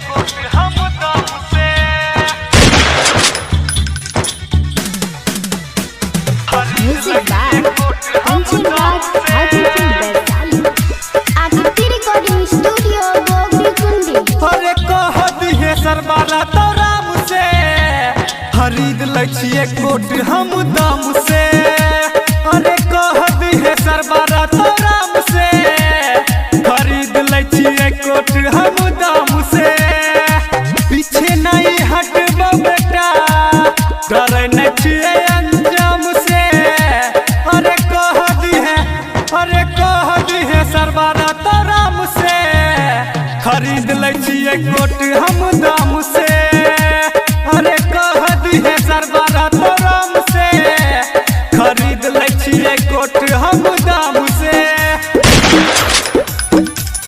कोट हम दाम से Music by Kanchan Raj, Hajipur, Vaishali. Aditi Recording Studio, Gogri Kundi. अरे कह दिहे सरबारा तो राम से खरीद लै छिए कोट हम दाम से। अरे कह दिहे सरबारा तो राम से खरीद लै छिए कोट हम दाम से। पीछे नहीं हटबो बेटा डरै नहीं छिए अंजाम से। अरे कह दिहे सरबारा तो राम से खरीद लै छिए कोट हम दाम से।